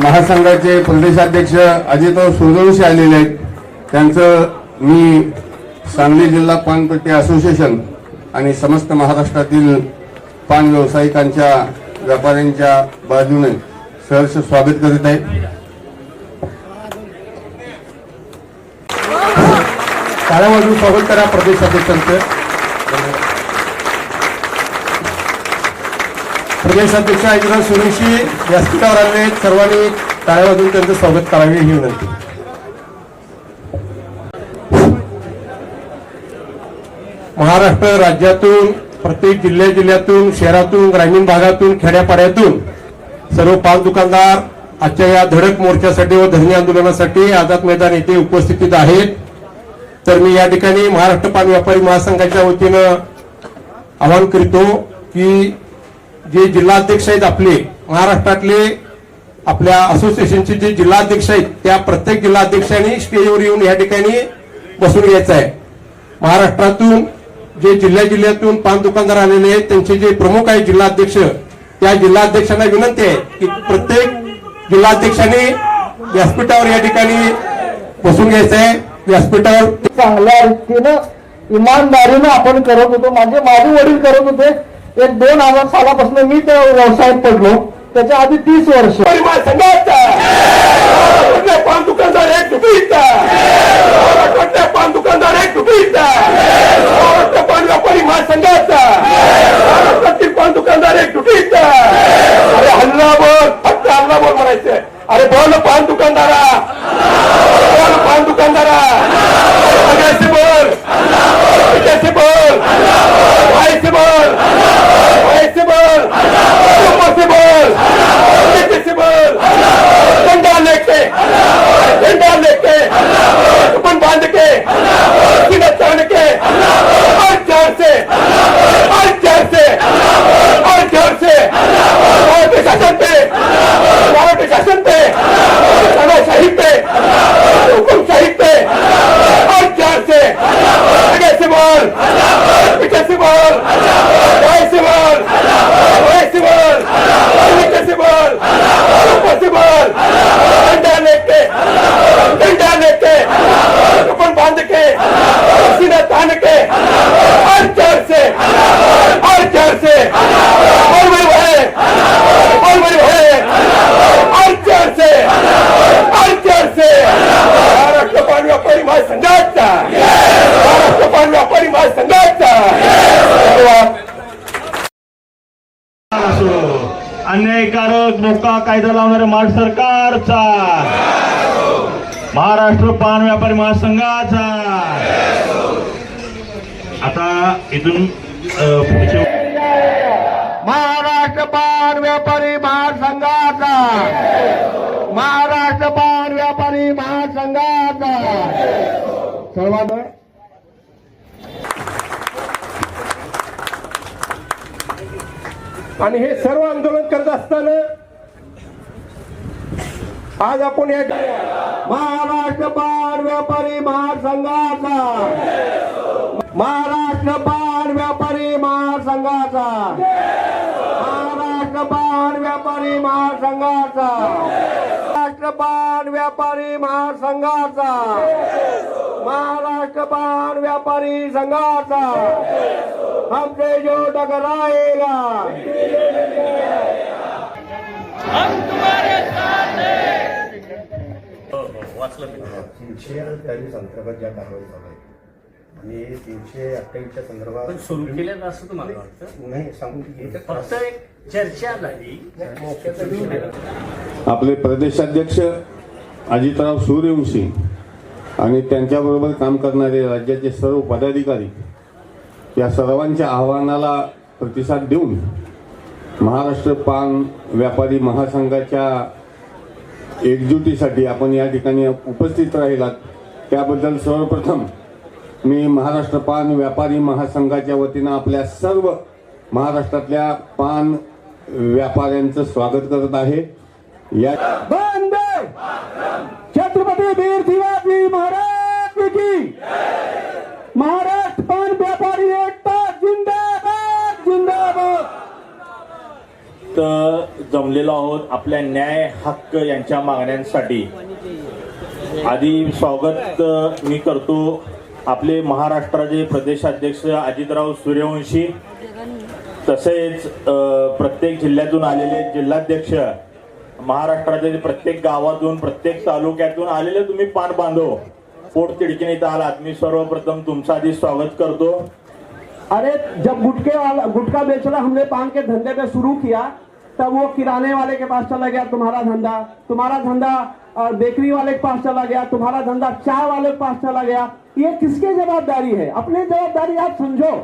महासंघाचे प्रदेशाध्यक्ष अजितराव सूर्यवंशी आलेले आहेत. त्यांचं मी सांगली जिल्हा पानपट्टी असोसिएशन आणि समस्त महाराष्ट्रातील पान व्यावसायिकांच्या व्यापाऱ्यांच्या बाजूने सहर्ष स्वागत करीत आहे. टाळ्यावाजून स्वागत करा प्रदेशाध्यक्षांचं. प्रदेशाध्यक्ष अजितराव सूर्यवंशी व्यासपीठावर आले आहेत. सर्वांनी टाळ्यावाजून त्यांचं स्वागत करावे ही विनंती. महाराष्ट्र राज्यातून प्रत्येक जिल्ह्यातून शहरातून ग्रामीण भागातून खेड्यापाड्यातून सर्व पान दुकानदार आजच्या या धडक मोर्चासाठी व धरणी आंदोलनासाठी आझाद मैदान येथे उपस्थित आहेत. तर मी या ठिकाणी महाराष्ट्र पान व्यापारी महासंघाच्या वतीनं आवाहन करतो की जे जिल्हाध्यक्ष आहेत आपले महाराष्ट्रातले आपल्या असोसिएशनचे जे जिल्हाध्यक्ष आहेत त्या प्रत्येक जिल्हाध्यक्षांनी स्टेजवर येऊन या ठिकाणी बसून घ्यायचं आहे. महाराष्ट्रातून जे जिल्ह्यातून पान दुकानदार आलेले आहेत त्यांचे जे प्रमुख आहेत जिल्हाध्यक्ष त्या जिल्हाध्यक्षांना विनंती आहे की प्रत्येक जिल्हाध्यक्षांनी व्यासपीठावर या ठिकाणी बसून घ्यायचं आहे. व्यासपीठावर चांगल्या रीतीनं इमानदारीनं आपण करत होतो. माझे वडील करत होते. एक 2000 सालापासून मी त्या व्यवसायात पडलो. त्याच्या आधी 30 वर्ष पान दुकानदार एक दुबईचा पान दुकानदार एक दुबईचा पान व्यापारी महासंघाचा महाराष्ट्रातील पान दुकानदार एक दुबईचा. अरे हल्ला बोल फक्त हल्ला बोल म्हणायचं. अरे बोल पान दुकानदारा बोल पान दुकानदारा कैसे बोल कैसे बोल कैसे बोल कैसे बोल कैसे बोल कैसे बोल डंडा लेके अपन बांध के सीना तान के और जोर से और जोर से और जोर से शासन पे शासन पे तानाशाही पे हुकुमशाही पे और जोर से कैसे बोल कैसे बोल कैसे बोल कैसे बोल कैसे बोल कैसे बोल डंडा लेके अपन बांध के सीना तान के और जोर से और जोर से और बड़ी भाई और जोर से महाराष्ट्र पान व्यापारी महासंघाचा महाराष्ट्र पान व्यापारी महासंघाचा अन्यायकारक मोका कायदा लावणाऱ्या महाराष्ट्र सरकारचा महाराष्ट्र पान व्यापारी महासंघाचा. आता इथून महाराष्ट्र पान व्यापारी महासंघाचा महाराष्ट्र पान व्यापारी महासंघाचा सर्वांना आणि हे सर्व आंदोलन करत असताना आज आपण या महाराष्ट्र पान व्यापारी महासंघाचा महाराष्ट्र पान व्यापारी महासंघाचा महाराष्ट्र पान व्यापारी महासंघाचा महाराष्ट्र पान व्यापारी महासंघाचा महाराष्ट्र पान व्यापारी संघाचा हमसे जो टकराएगा हम तुम्हारे साथ हैं. 323 अंतर्गत ज्या कारवाई चालू आहे आणि 328च्या संदर्भात सुरू केलं असं तुम्हाला वाटतं? नाही सांगून फक्त एक चर्चा झाली. आपले प्रदेशाध्यक्ष अजितराव सूर्यवंशी आणि त्यांच्याबरोबर काम करणारे राज्याचे सर्व पदाधिकारी या सर्वांच्या आव्हानाला प्रतिसाद देऊन महाराष्ट्र पान व्यापारी महासंघाच्या एकजुटीसाठी आपण या ठिकाणी उपस्थित राहिलात त्याबद्दल सर्वप्रथम मी महाराष्ट्र पान व्यापारी महासंघाच्या वतीनं आपल्या सर्व महाराष्ट्रातल्या पान व्यापाऱ्यांचं स्वागत करत आहे. या वंदे छत्रपती वीर शिवाजी महाराज की महाराष्ट्र पान व्यापारी एकता जिंदाबाद जिंदाबाद. तर जमलेलो आहोत आपल्या न्याय हक्क यांच्या मागण्यांसाठी. आधी स्वागत मी करतो आपले महाराष्ट्राचे प्रदेशाध्यक्ष अजितराव सूर्यवंशी, तसेच प्रत्येक जिल्ह्यातून आलेले जिल्हाध्यक्ष, महाराष्ट्रातील प्रत्येक गावातून प्रत्येक तालुक्यातून आलेले तुम्ही पाठ बांधव पोट तिडकीने इथं आलात. मी सर्वप्रथम तुमचं आधी स्वागत करतो. अरे जब गुटखा बेचना हमने पान के धंधे पे शुरू किया तब वो किराने वाले के पास चला गया तुम्हारा धंधा बेकरी वाले के पास चला गया, तुम्हारा धंधा चाय वाले के पास चला गया. ये किसकी जवाबदारी है? अपनी जवाबदारी आप समझो.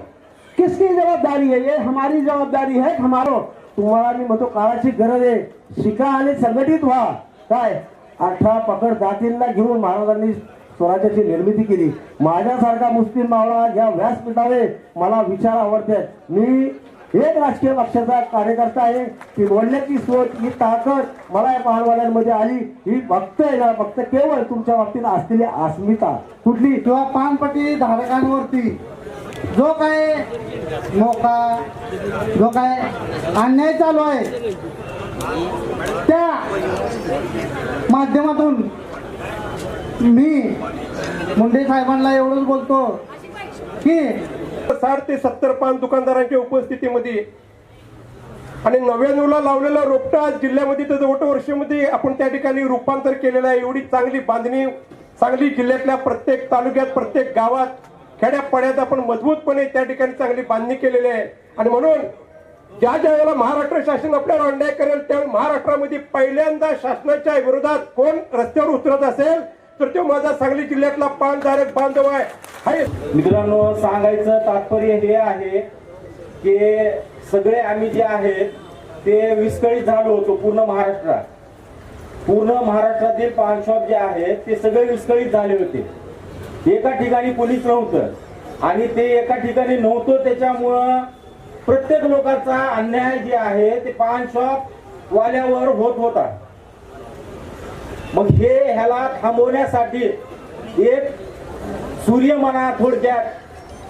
किसकी जबाबदारी है? ये हमारी जबाबदारी है. हमारो तुम्हाला मी म्हणतो काळाची गरज आहे. शिका आणि संघटित व्हा. काय 18 पकड दातींना घेऊन महाराजांनी स्वराज्याची निर्मिती केली. माझ्यासारखा मुस्लिम मावळा या व्यासपीठावर मला विचार आवडतात. मी एक राजकीय पक्षाचा कार्यकर्ता आहे की वडल्याची सोच ही ताकद मला या पानवाल्यांमध्ये आली. ही फक्त आहे ना, फक्त केवळ तुमच्या बाबतीत असलेली अस्मिता कुठली किंवा पानपट्टी धारकांवरती जो काय मोका जो काय अन्याय चालू आहे त्या माध्यमातून मी मुंडे साहेबांना एवढंच बोलतो की 60 ते 70 पान दुकानदारांच्या उपस्थितीमध्ये आणि 99ला लावलेला रोपटा आज जिल्ह्यामध्ये तर जवळ वर्षामध्ये आपण त्या ठिकाणी रूपांतर केलेलं आहे. एवढी चांगली बांधणी सांगली जिल्ह्यातल्या प्रत्येक तालुक्यात प्रत्येक गावात खेड्यापाड्यात आपण मजबूतपणे त्या ठिकाणी चांगली बांधणी केलेली आहे. आणि म्हणून ज्या ज्या वेळेला महाराष्ट्र शासन आपल्यावर अन्याय करेल त्यावेळी महाराष्ट्रामध्ये पहिल्यांदा शासनाच्या विरोधात कोण रस्त्यावर उतरत असेल तर तो माझा सांगली जिल्ह्यातला पानधारक बांधव आहे. मित्रांनो, सांगायचं तात्पर्य हे आहे की सगळे आम्ही जे आहेत ते विस्कळीत झालो होतो. पूर्ण महाराष्ट्रातील पान शॉप जे आहेत ते सगळे विस्कळीत झाले होते. एका ठिकाणी कोणीच नव्हतं आणि ते एका ठिकाणी नव्हतं त्याच्यामुळं प्रत्येक लोकांचा अन्याय जे आहे ते पान शॉप वाल्यावर होत होता. मग ह्याला थांबवण्यासाठी एक सूर्य म्हणा थोडक्यात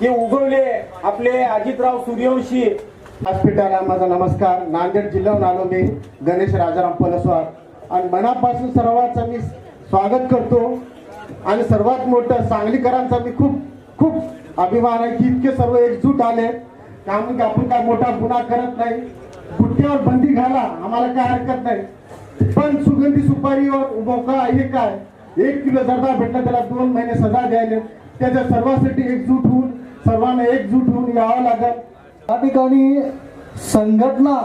हे उगवले आपले अजितराव सूर्यवंशी. व्यासपीठाला माझा नमस्कार. नांदेड जिल्ह्याहून आलो मी गणेश राजाराम पलसवार आणि मनापासून सर्वांचं मी स्वागत करतो. आणि सर्वात मोठं सांगलीकरांचा मी खूप खूप अभिमान आहे की इतके सर्व एकजूट आले. त्यामुळे आपण काय मोठा गुन्हा करत नाही. गुटख्यावर बंदी घाला आम्हाला काय हरकत नाही, पण सुगंधी सुपारीवर मोका हे काय 1 किलो जर्दा भेटला त्याला 2 महिने सजा द्यायला. त्याच्या सर्वांसाठी सर्वांना एकजूट होऊन यावं लागेल. या ठिकाणी संघटना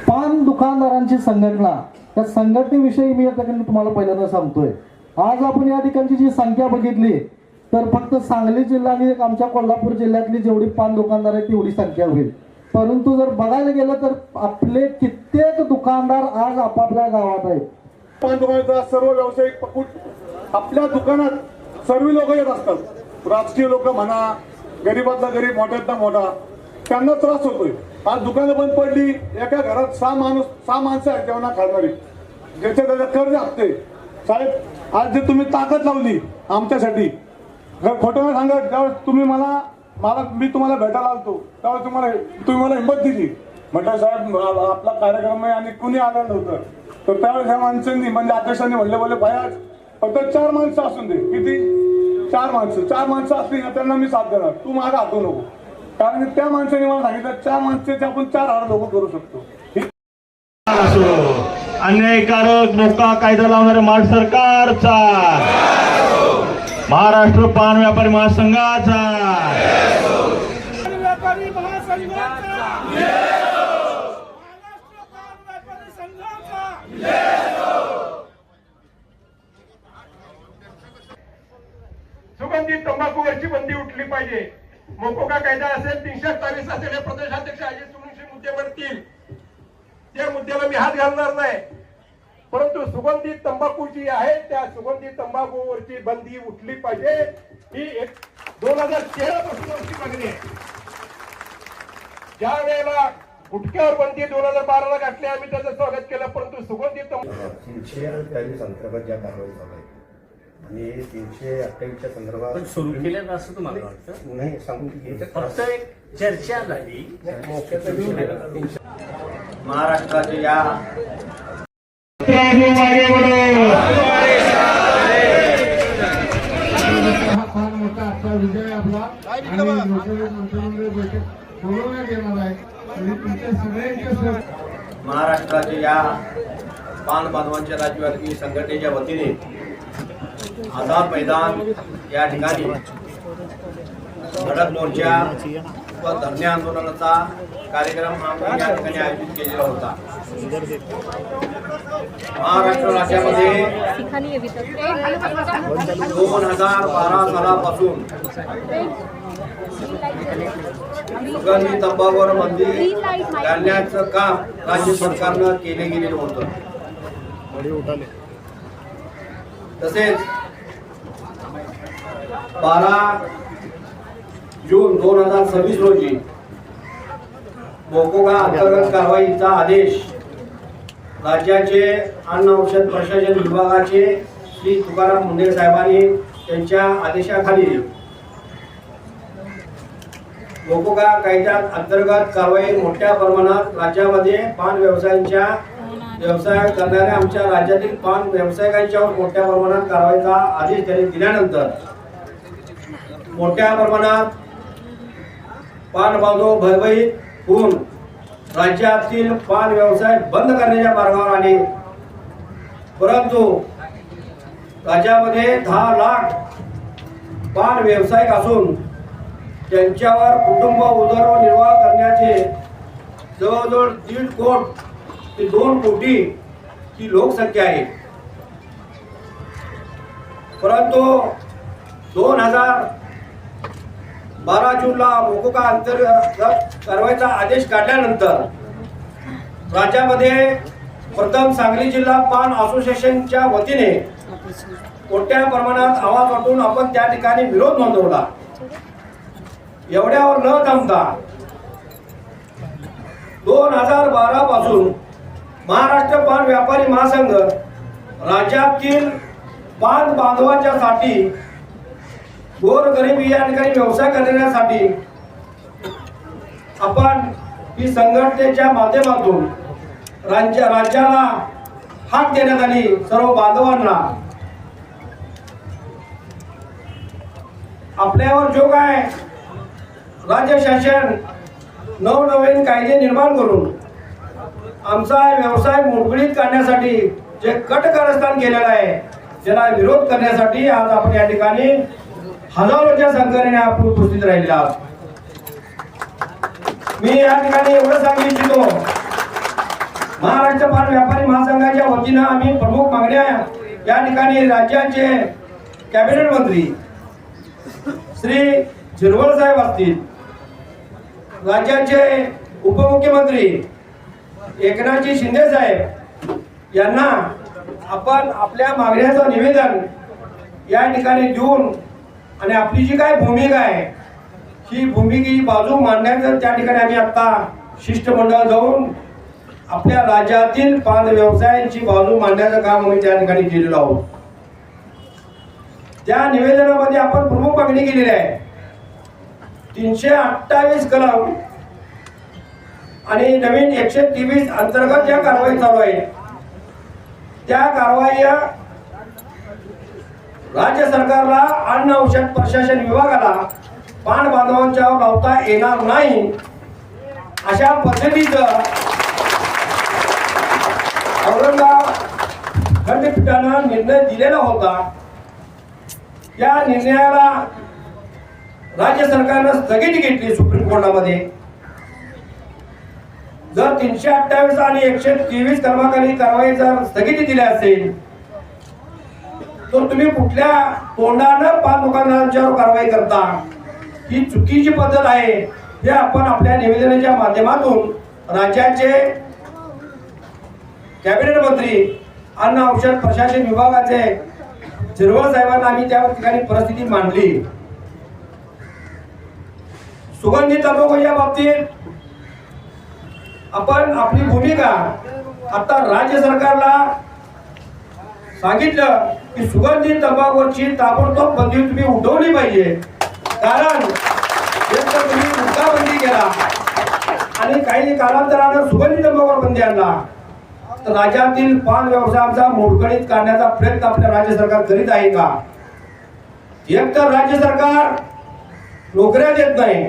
पान दुकानदारांची संघटना, त्या संघटनेविषयी मी या ठिकाणी तुम्हाला पहिल्यांदा सांगतोय. आज आपण या ठिकाणची जी संख्या बघितली तर फक्त सांगली जिल्हा आणि आमच्या कोल्हापूर जिल्ह्यातली जेवढी पान दुकानदार आहेत तेवढी संख्या होईल. परंतु जर बघायला गेलं तर आपले कित्येक दुकानदार आज आपापल्या गावात आहेत. पान दुकानाचा सर्व व्यावसायिक पकूट आपल्या दुकानात सर्व लोक येत असतात. राजकीय लोक म्हणा, गरीबातला गरीब, मोठ्यातला मोठा, त्यांना त्रास होतोय. आज दुकानं बंद पडली. एका घरात 6 माणसं आहेत जेवणा खाणारी, ज्याच्या त्याच्या कर्ज असते. साहेब आज जे तुम्ही ताकद लावली आमच्यासाठी, खोटं नाही सांगत, ज्यावेळेस तुम्ही मी तुम्हाला भेटायला आलतो त्यावेळेस तुम्ही मला हिंमत दिली. म्हटलं साहेब आपला कार्यक्रम आहे आणि कुणी आलं नव्हतं तर त्यावेळेस ह्या माणसांनी म्हणजे अध्यक्षांनी म्हणले बाया फक्त 4 माणसं असून दे. किती? 4 माणसं असली ना त्यांना मी साथ देणार, तू मागं हातू नको. कारण की त्या माणसाने मला सांगितलं 4 माणसाचे आपण 4 लोक करू शकतो. अन्यायकारक मोका कायदा लावणारे महाराष्ट्र सरकारचा, महाराष्ट्र पान व्यापारी महासंघाचा, व्यापारी महासंघाचा, महाराष्ट्र पान व्यापारी संघाचा. सुगंधित तंबाखूवरची बंदी उठली पाहिजे. मोकोका कायदा असेल, 328 असेल, हे प्रदेशाध्यक्ष अजित सूर्यवंशी मुद्दे मांडतील त्या मुद्द्याला मी हात घालणार नाही. परंतु सुगंधित तंबाखू जी आहे त्या सुगंधित तंबाखूवरची बंदी उठली पाहिजे. ही 2013 पासून मागणी आहे. ज्या वेळेला गुटख्यावर बंदी 2012ला घातली आम्ही त्याचं स्वागत केलं, परंतु सुगंधित 328 अंतर्गत ज्या कारवाई चालू आहे आणि 328च्या संदर्भात सुरू केलं असं तुम्हाला वाटतं? नाही सांगू फक्त एक चर्चा झाली. महाराष्ट्राचे या हा फार मोठा आजचा विजय आपला आणि लोकसभेत मंत्रिमंडळ बैठक बोलवण्यात येणार आहे आणि तुमच्या सगळ्यांच्या महाराष्ट्राचे या पान बांधवांच्या राज्यव्यापी संघटनेच्या वतीने आझाद मैदान या ठिकाणी धडक मोर्चा व धरणे आंदोलनाचा कार्यक्रम आम्ही या ठिकाणी आयोजित केलेला होता. महाराष्ट्र राज्यामध्ये 2012 सालापासून सुगंधी तंबाखूवर बंदी घालण्याचं काम राज्य सरकारनं केले गेलेलं होतं. तसेच 12 जून 2026 रोजी मोकोगा अंतर्गत कारवाईचा आदेश राज्याचे अन्न औषध प्रशासन विभागाचे श्री तुकाराम मुंढे साहेबांनी त्यांच्या आदेशाखाली मोकोगा कायद्यात अंतर्गत कारवाई मोठ्या प्रमाणात राज्यामध्ये पान व्यवसाय करणाऱ्या आमच्या राज्यातील पान व्यावसायिकांच्यावर मोठ्या प्रमाणात कारवाईचा आदेश त्यांनी दिल्यानंतर मोठ्या प्रमाणात पान बांधव भयभीत होऊन राज्यातील पान व्यवसाय बंद करण्याच्या मार्गावर आले. परंतु राज्यामध्ये 10 लाख पान व्यावसायिक असून त्यांच्यावर कुटुंब उदरनिर्वाह करण्याचे जवळजवळ 1.5 कोटी ते 2 कोटी ही लोकसंख्या आहे. परंतु 2012 जूनला मोकोगा अंतर्गत कारवाईचा आदेश काढल्यानंतर राज्यामध्ये प्रथम सांगली जिल्हा पान असोसिएशनच्या वतीने मोठ्या प्रमाणात आवाज वाटून आपण त्या ठिकाणी विरोध नोंदवला. एवढ्यावर न थांबता 2012 पासून महाराष्ट्र पान व्यापारी महासंघ राज्यातील पान बांधवांच्यासाठी गोरगरिबी या ठिकाणी व्यवसाय करण्यासाठी आपण ही संघटनेच्या माध्यमातून राज्याला हाक देण्यात आली. सर्व बांधवांना आपल्यावर जो काय राज्य शासन नवनवीन कायदे निर्माण करून आमचा व्यवसाय मोडकळीत करण्यासाठी जे कटकारस्थान केलेलं आहे त्याला विरोध करण्यासाठी आज आपण या ठिकाणी हजारोच्या संख्येने आपण उपस्थित राहिलेले आहोत. मी या ठिकाणी एवढं सांगू इच्छितो, महाराष्ट्र पान व्यापारी महासंघाच्या वतीनं आम्ही प्रमुख मागण्या या ठिकाणी राज्याचे कॅबिनेट मंत्री श्री झिरवळ साहेब असतील, राज्याचे उपमुख्यमंत्री एकनाथजी शिंदे साहेब यांना आपण आपल्या मागण्याचं निवेदन या ठिकाणी देऊन आणि आपली जी काय भूमिका आहे ही भूमिकेची बाजू मांडण्याचं त्या ठिकाणी आम्ही आता शिष्टमंडळ जाऊन आपल्या राज्यातील पान व्यवसायांची बाजू मांडण्याचं काम आम्ही त्या ठिकाणी केलेलं आहोत. त्या निवेदनामध्ये आपण प्रमुख मागणी केलेली आहे 328 कलम आणि नवीन 123 अंतर्गत ज्या कारवाई चालू आहे त्या कारवाई राज्य सरकारला अन्न औषध प्रशासन विभागाला पान बांधवांच्यावर लावता येणार नाही अशा पद्धतीचं औरंगाबाद खंडपीठानं निर्णय दिलेला होता. या निर्णयाला राज्य सरकारनं स्थगिती घेतली सुप्रीम कोर्टामध्ये. जर 328 आणि 123 कलमाखाली कारवाई जर स्थगिती दिली असेल तर तुम्ही कुठल्या तोंडानं पान दुकानदारांच्यावर कारवाई करता, ही चुकीची पद्धत आहे. हे आपण आपल्या निवेदनाच्या माध्यमातून राज्याचे कॅबिनेट मंत्री अन्न औषध प्रशासन विभागाचे झिरवळ साहेबांना आम्ही त्या ठिकाणी परिस्थिती मांडली. सुगंधी तंबाखूच्या बाबतीत आपण आपली भूमिका आता राज्य सरकारला सांगितलं की सुगंधी तंबाखूची ताबडतोब बंदी तुम्ही उठवली पाहिजे. कारण जर तुम्ही मुद्दा बंदी केला आणि काही कालांतरानं सुगंधी तंबाखूवर बंदी आणला, तर राज्यातील पान व्यवसायाचा मोडकळीत काढण्याचा प्रयत्न आपल्या राज्य सरकार करीत आहे का? एक तर राज्य सरकार नोकऱ्या देत नाही.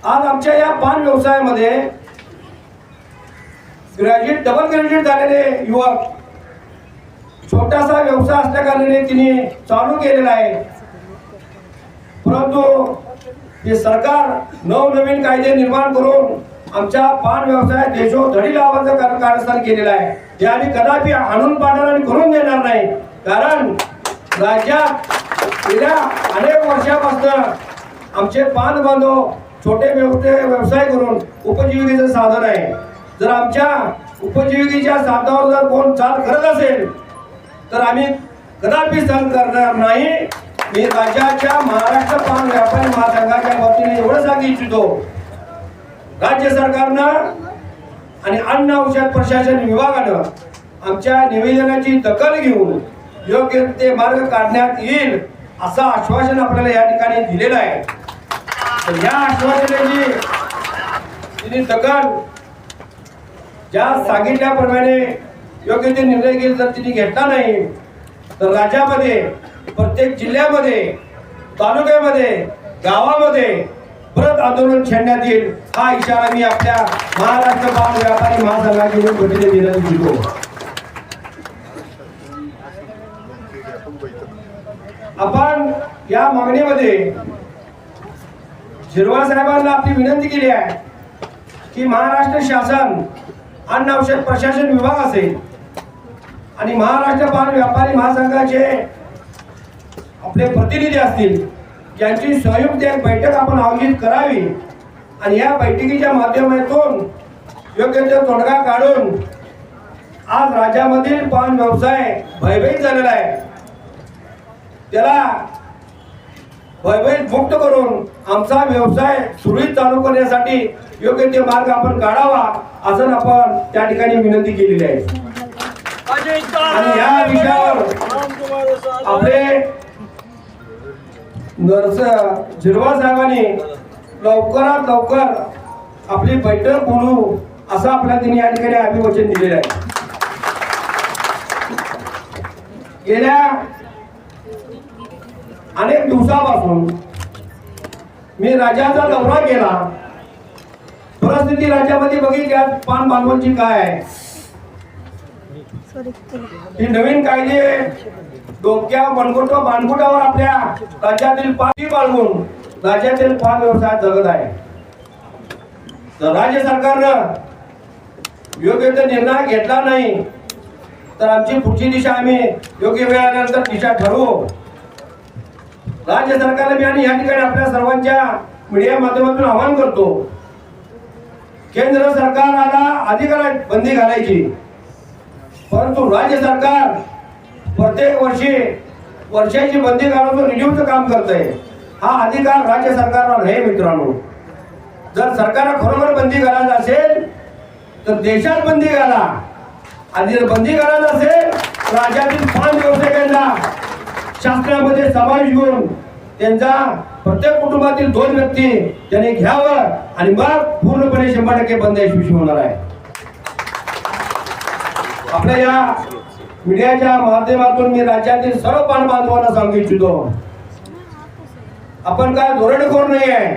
आज आमच्या या पान व्यवसायामध्ये ग्रॅज्युएट, डबल ग्रॅज्युएट झालेले युवक छोटासा व्यवसाय असल्या कारणाने तिने चालू केलेला आहे. परंतु हे सरकार नवनवीन कायदे निर्माण करून आमच्या पान व्यवसायात देशोधडी लावायचं कारस्थान केलेलं आहे. हे आम्ही कदापि आणून पाडणार आणि करून देणार नाही. कारण राज्यात गेल्या अनेक वर्षापासून आमचे पान बांधव छोटे व्यवसाय करून उपजीविकेचं साधन आहे. जर आमच्या उपजीविकेच्या साधनावर जर कोण चाल करत असेल तर आम्ही कदापि सहन करणार नाही. मी राज्याच्या महाराष्ट्र पान व्यापारी महासंघाच्या वतीने एवढं सांगू इच्छितो, राज्य सरकारनं आणि अन्न औषध प्रशासन विभागानं आमच्या निवेदनाची दखल घेऊन योग्य ते मार्ग काढण्यात येईल असं आश्वासन आपल्याला या ठिकाणी दिलेलं आहे. तर या आश्वासनाची तिने दखल ज्या सांगितल्याप्रमाणे योग्य ते निर्णय घेईल. जर तिने घेतला नाही तर राज्यामध्ये प्रत्येक जिल्ह्यामध्ये, तालुक्यामध्ये, गावामध्ये परत आंदोलन छेडण्यात येईल. हा इशारा मी आपल्या महाराष्ट्र पान व्यापारी महासंघाच्या वतीने देण्यात येतो. आपण या मागणीमध्ये झिरवाळ साहेबांना आपली विनंती केली आहे की महाराष्ट्र शासन, अन्न औषध प्रशासन विभाग असेल आणि महाराष्ट्र पान व्यापारी महासंघाचे आपले प्रतिनिधी असतील, यांची संयुक्त एक बैठक आपण आयोजित करावी आणि या बैठकीच्या माध्यमातून योग्य ते तोडगा काढून आज राज्यामधील पान व्यवसाय भयभीत झालेला आहे, त्याला भयभीत मुक्त करून आमचा व्यवसाय सुरळीत चालू करण्यासाठी योग्य ते मार्ग आपण काढावा असं आपण त्या ठिकाणी विनंती केलेली आहे. आणि या विषयावर आपले नर्स झिरवाळ साहेबांनी लवकरात लवकर आपली बैठक बोलू असं आपल्या तिने या ठिकाणी अभिवचन दिलेलं आहे. गेल्या अनेक दिवसापासून मी राज्याचा दौरा केला, परिस्थिती राज्यामध्ये बघितली पान बांधवांची काय आहे. ही नवीन कायदे डोक्या बाणगुटावर आपल्या राज्यातील पाणी बाळगून राज्यातील पान व्यवसाय जगत आहे. तर राज्य सरकारनं योग्य ते निर्णय घेतला नाही तर आमची पुढची दिशा आम्ही योग्य वेळ आल्यानंतर दिशा ठरवू. राज्य सरकारला मी आणि या ठिकाणी आपल्या सर्वांच्या मीडिया माध्यमातून आवाहन करतो, केंद्र सरकारला अधिकार आहे बंदी घालायची, परंतु राज्य सरकार प्रत्येक वर्षाची बंदी घालून रिन्यूचं काम करत आहे. हा अधिकार राज्य सरकारला नाही मित्रांनो. जर सरकारला खरोखर बंदी घालायचं असेल तर देशात बंदी घाला, आणि जर बंदी घालायचं असेल तर राज्यातील पान व्यावसायिकांना शासनामध्ये समावेश घेऊन त्यांचा प्रत्येक कुटुंबातील 2 व्यक्ती त्यांनी घ्यावं आणि मग पूर्णपणे 100% बंद यशस्वी होणार आहे. आपल्या या मीडियाच्या माध्यमातून मी राज्यातील सर्व पान बांधवांना सांगू इच्छितो, आपण काय धोरणखोर नाही आहे,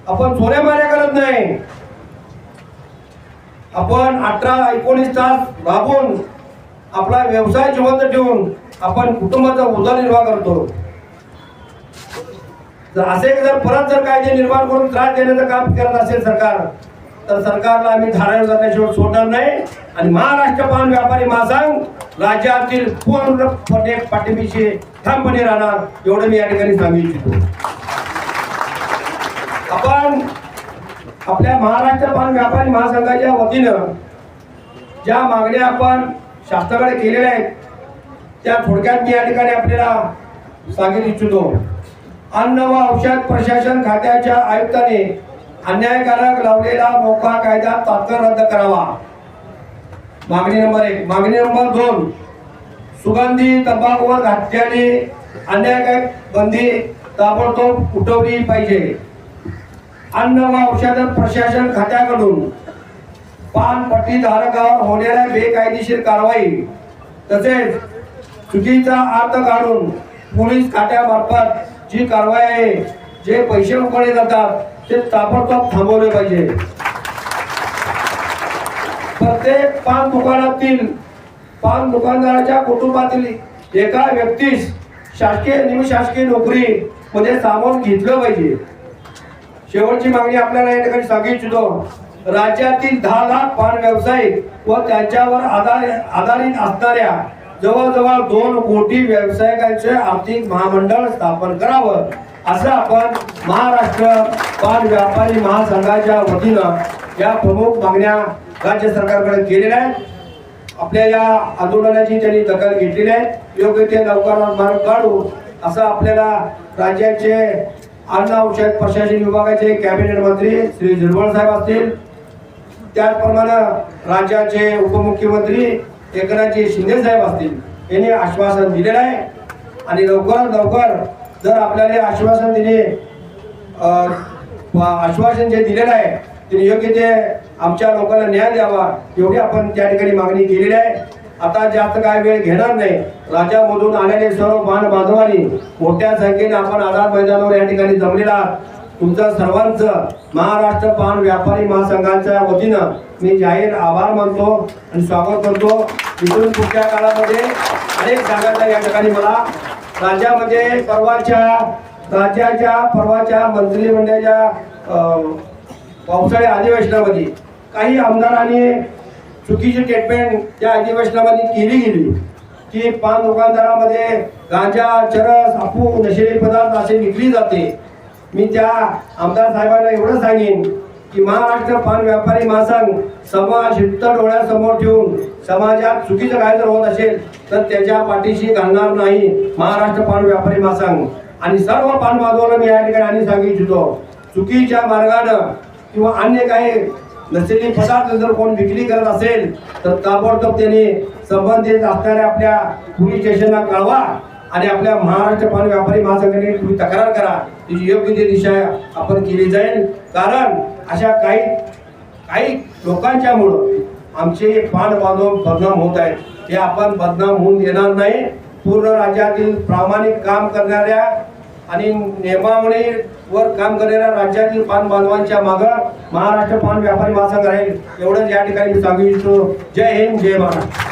आपण चोऱ्यामाऱ्या करत नाही. आपण 18-19 तास राबून आपला व्यवसाय जिवंत ठेवून आपण कुटुंबाचा उदरनिर्वाह करतो. जर परत कायदे निर्माण करून त्रास देण्याचं काम करत असेल सरकार, तर सरकारला आम्ही धारावर जाण्याशिवाय सोडणार नाही. आणि महाराष्ट्र पान व्यापारी महासंघ राज्यातील पूर्णपणे पाठिंबीशी ठामपणे राहणार, एवढं मी या ठिकाणी सांगू इच्छितो. आपण आपल्या महाराष्ट्र पान व्यापारी महासंघाच्या वतीनं ज्या मागण्या आपण शासनाकडे केलेल्या आहेत त्या थोडक्यात मी या ठिकाणी आपल्याला सांगू इच्छितो. अन्न व औषध प्रशासन खात्याच्या आयुक्तांनी अन्यायकारक लावलेला मोका कायदा तात्काळ रद्द करावा, मागणी नंबर 1. मागणी नंबर 2, सुगंधी तंबाखूवर घातलेली अन्यायकारक बंदी ताबडतोब उठवली पाहिजे. अन्न व औषध प्रशासन खात्याकडून पान पट्टी धारकावर होणाऱ्या बेकायदेशीर कारवाई तसेच चुकीचा अर्थ काढून पोलीस खात्यामार्फत जी कारवाई आहे, जे पैसे उकळले जातात ते ताबडतोब थांबवले पाहिजे. प्रत्येक पान दुकानातील पान दुकानदाराच्या कुटुंबातील एका व्यक्तीस शासकीय निमशासकीय नोकरी मध्ये सामावून घेतलं पाहिजे. शेवटची मागणी आपल्याला या ठिकाणी सांगू इच्छितो. राज्यातील 10 लाख पान व्यावसायिक व त्यांच्यावर आधारित असणाऱ्या जवळजवळ 2 कोटी व्यावसायिकांचे आर्थिक महामंडळ स्थापन करावं असं आपण महाराष्ट्र पान व्यापारी महासंघाच्या वतीनं या प्रमुख मागण्या राज्य सरकारकडे केलेल्या आहेत. आपल्या या आंदोलनाची त्यांनी दखल घेतलेली आहे. योग्य ते लवकरात मार्ग काढू असं आपल्याला राज्याचे अन्न औषध प्रशासन विभागाचे कॅबिनेट मंत्री श्री झिरवळ साहेब असतील, त्याचप्रमाणे राज्याचे उपमुख्यमंत्री एकनाथजी शिंदे साहेब असतील, यांनी आश्वासन दिलेलं आहे. आणि लवकरात लवकर जर आपल्याला आश्वासन जे दिलेलं आहे ते योग्य ते आमच्या लोकांना न्याय द्यावा एवढी आपण त्या ठिकाणी मागणी केलेली आहे. आता जास्त काय वेळ घेणार नाही. राज्यामधून आलेले सर्व पान बांधवांनी मोठ्या संख्येने आपण आझाद मैदानावर या ठिकाणी जमलेला तुमचं सर्वांचं महाराष्ट्र पान व्यापारी महासंघाच्या वतीनं मी जाहीर आभार मानतो आणि स्वागत करतो. इथून पुढच्या काळामध्ये अनेक जागांचा या ठिकाणी मला राज्यामध्ये परवाच्या मंत्रिमंडळाच्या पावसाळी अधिवेशनामध्ये काही आमदारांनी चुकीची ट्रीटमेंट त्या अधिवेशनामध्ये केली गेली की पान दुकानदारामध्ये गांजा, चरस, अफू, नशेली पदार्थ असे विकली जाते. मी त्या आमदार साहेबांना एवढं सांगेन की महाराष्ट्र पान व्यापारी महासंघ समाज हित डोळ्यासमोर ठेवून समाजात चुकीचं काय जर होत असेल तर त्याच्या पाठीशी घालणार नाही महाराष्ट्र पान व्यापारी महासंघ. आणि सर्व पान बांधवांना मी या ठिकाणी आणि सांगू इच्छितो, चुकीच्या मार्गानं किंवा अन्य काही नशेली पदार्थ जर कोण विक्री करत असेल तर ताबडतोब त्यांनी संबंधित असणाऱ्या आपल्या पोलीस स्टेशनला कळवा आणि आपल्या महाराष्ट्र पान व्यापारी महासंघाने तुम्ही तक्रार करा. त्याची योग्य ती दिशा आपण केली जाईल. कारण अशा काही लोकांच्या मुळे आमचे पान बांधव बदनाम होत आहेत. हे आपण बदनाम होऊन देणार नाही. पूर्ण राज्यातील प्रामाणिक काम करणाऱ्या आणि नियमावलीवर काम करणाऱ्या राज्यातील पान बांधवांच्या मागं महाराष्ट्र पान व्यापारी महासंघ राहील एवढंच या ठिकाणी मी सांगू इच्छितो. जय हिंद, जय महाराष्ट्र.